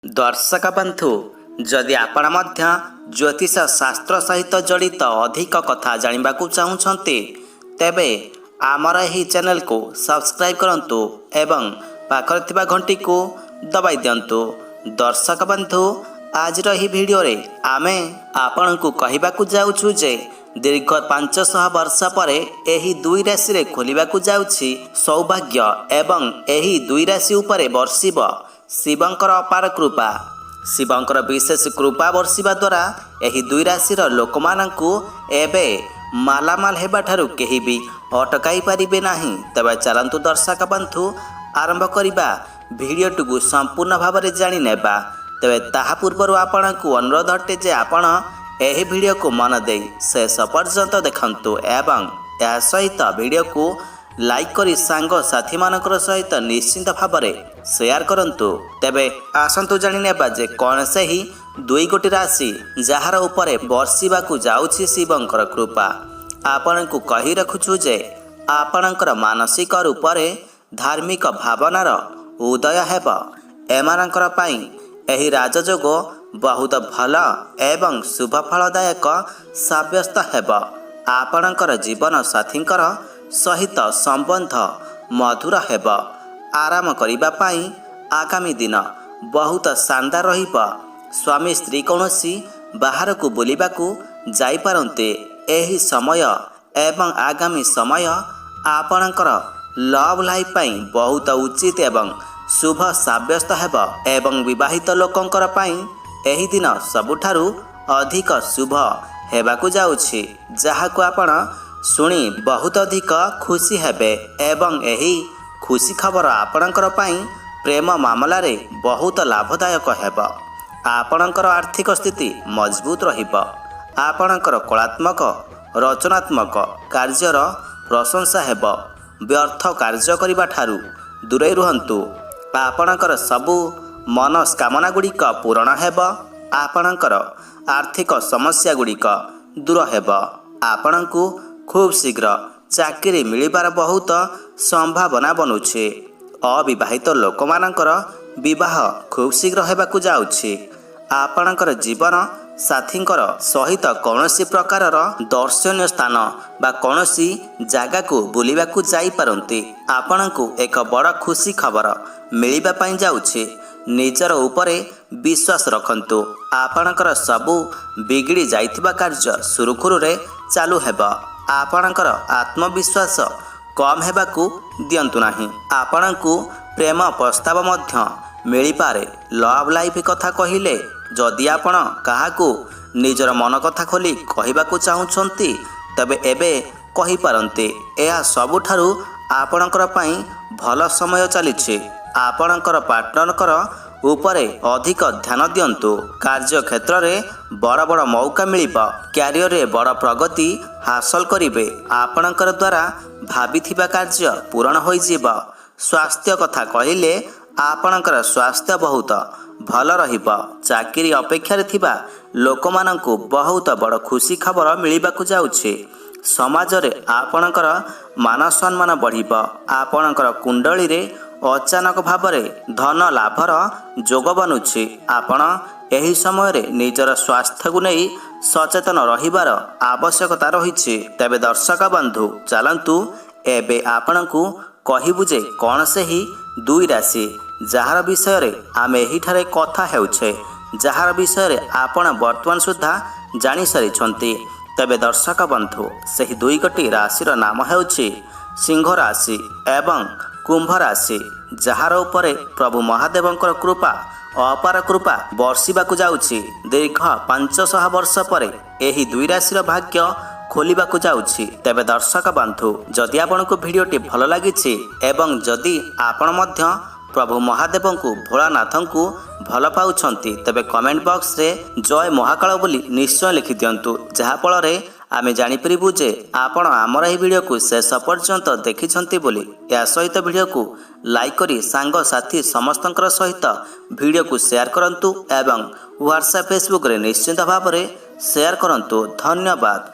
दर्शक बंधु जदि आपण मध्य ज्योतिष शास्त्र सहित जड़ित अधिक कथा जानवा चाहते तेबे आमर यही चैनल को सब्सक्राइब करंतु एवं पाखर थिबा घंटी को दबाई दियंतु। दर्शक बंधु आज रही वीडियो रे आमे आपण को कहबा को जाउछु जे दीर्घ 500 वर्ष पर एही दुई राशि रे खोलिबा को जाउछि सौभाग्य एवं एही दुई राशि उपरे वर्षिब शिवंकर अपार कृपा। शिवंकर विशेष कृपा वर्षिबा द्वारा एही दुई राशिर लोकमानंकु एबे मालामाल हेबा ठारू केही भी अटकाई पारिबे नाही। तबे चलंतु दर्शक बंधु आरंभ करिबा भिडियोटुकु संपूर्ण भाव में जानि नेबा। तेबे ताहा पूर्व आपणकु अनुरोध अटे जे आपण एही वीडियो को मन दे शेष पर्यंत देखंतु एवं या सहित वीडियो को लाइक करी सांग साथी मानकर सहित निश्चिंत भाव में शेयर करंतु। तेबे आसंतु जानि नेबा जे कौन से ही दुई गोटी राशि जार उपरे वर्षिबा को जाउछि शिवंकर कृपा। आपणकु कहि रखुछु जे आपणकर मानसिक रूपरे धार्मिक भावनार उदय हेब। एमानकर पई एही राजयोग बहुत भल एवं शुभ फलदायक साब्यस्त हेब। आपणकर जीवन साथींकर सहित संबंध मधुर हेब। आराम करिबा पाई आगामी दिन बहुत शानदार रहिब। स्वामी स्त्री कौनसी बाहर को बुलिबा को जाई पारंते एही समय एवं आगामी समय आपणकर लव लाइफ पाई बहुत उचित एवं शुभ साब्यस्त हेब। एवं विवाहित लोकंकर पाई एही दिन सबुठारु अधिक शुभ हेबाकु जाउछि जहाको आपण सुनी बहुत अधिक खुशी हेबे। एवं एही खुशी खबर आपणकर पाई प्रेम मामला रे बहुत लाभदायक हेब। आपणकर आर्थिक स्थिति मजबूत रहिब। आपणकर कलात्मक रचनात्मक कार्यर प्रशंसा हेब। व्यर्थ कार्य करिबा ठारू दूरे रुहंतु। आपणकर सबु मनस्कामना गुड़िक पूरण हेब। आपणकर आर्थिक समस्या गुड़िक दूर हेब। आपणकु खूब शीघ्र चाकरी मिलिबार बहुत संभावना बनुछि। अविवाहित लोकमानंकर विवाह खूब शीघ्र हेबाकु जाउछि। आपणकर जीवन साथींकर सहित कौनसी प्रकारर दर्शनीय स्थान बा कौनसी जगह को बुलिबा को जाई पारंती। आपणकु एक बड़ खुशी खबर मिलिबा पाई जाउछि। निजर उपरे विश्वास रखंतु। आपणकर सबु बिगड़ी जाइथिबा कार्य सुरुखुरु रे चालू हेब। आपणकर आत्मविश्वास कम हेबाकु दियंतु नाही। आपणकु प्रेम प्रस्ताव मध्य मिली पारे। लव लाइफ कथा कहिले जदि आपण काहाकू निजर मन कथा खोली कहिबाकू चाहुछंती तबे एबे कहि पारंते। एहा सबुठारु आपणकर पाई भल समय चलिछि। आपणकर पार्टनरकर उपरे अधिक ध्यान दियंतु। कार्य क्षेत्र रे बड़ बड़ मौका मिलिबा। क्यारियर रे बड़ प्रगति हासिल करिवे। आपणकर द्वारा भाबिथिबा कार्य पूर्ण होई जिबा। स्वास्थ्य कथा कहिले आपणकर स्वास्थ्य बहुत भल रहिबा। चाकरी अपेक्षा रे थिबा लोकमानंकु बहुत बड़ खुशी खबर मिलिबाकु जाउछि। समाज रे आपणकर मान सम्मान बढ़िबा। आपणकर कुंडली रे अचानक भावरे धन लाभर जोग बनुछि। आपण एही समय रे निजर स्वास्थ्य को नहीं सचेतन रहिबार आवश्यकता रहिछि। तेबे दर्शक बंधु चलंतु एबे आपणकु कहिबु जे कौन से ही दुई राशि जार विषय रे आमे एही ठारे कथा हेउछे जार विषय रे आपण वर्तमान सुद्धा जानि सारिछंती। तेबे दर्शक बंधु सही दुई गोटी राशिर नाम हेउछि सिंह राशि एवं कुंभ राशि जार उपरे प्रभु महादेवंकर कृपा अपार कृपा वर्षिबाकु जाउछि। दीर्घ 500 वर्ष पर एही दुई राशिर भाग्य खोलिबाकु जाउछि। तेबे दर्शक बंधु जदि आपनकु भिडियोटी भल लागिछि एवं जदि आपण मध्य प्रभु महादेवंकु भोलानाथंकु भल पाउछंती तेबे कमेंट बॉक्स रे जय महाकाल बोली निश्चय लिखि दियंतु। जहा फल रे आमे जानि परिबु जे आपण आमर एही वीडियो को शेष पर्यंत देखिछंती बोली। या सहित वीडियो को लाइक करी सांग साथी समस्तंकर सहित वीडियो को शेयर करंतु एवं व्हाट्सएप फेसबुक रे निश्चित भाव में शेयर करंतु। धन्यवाद।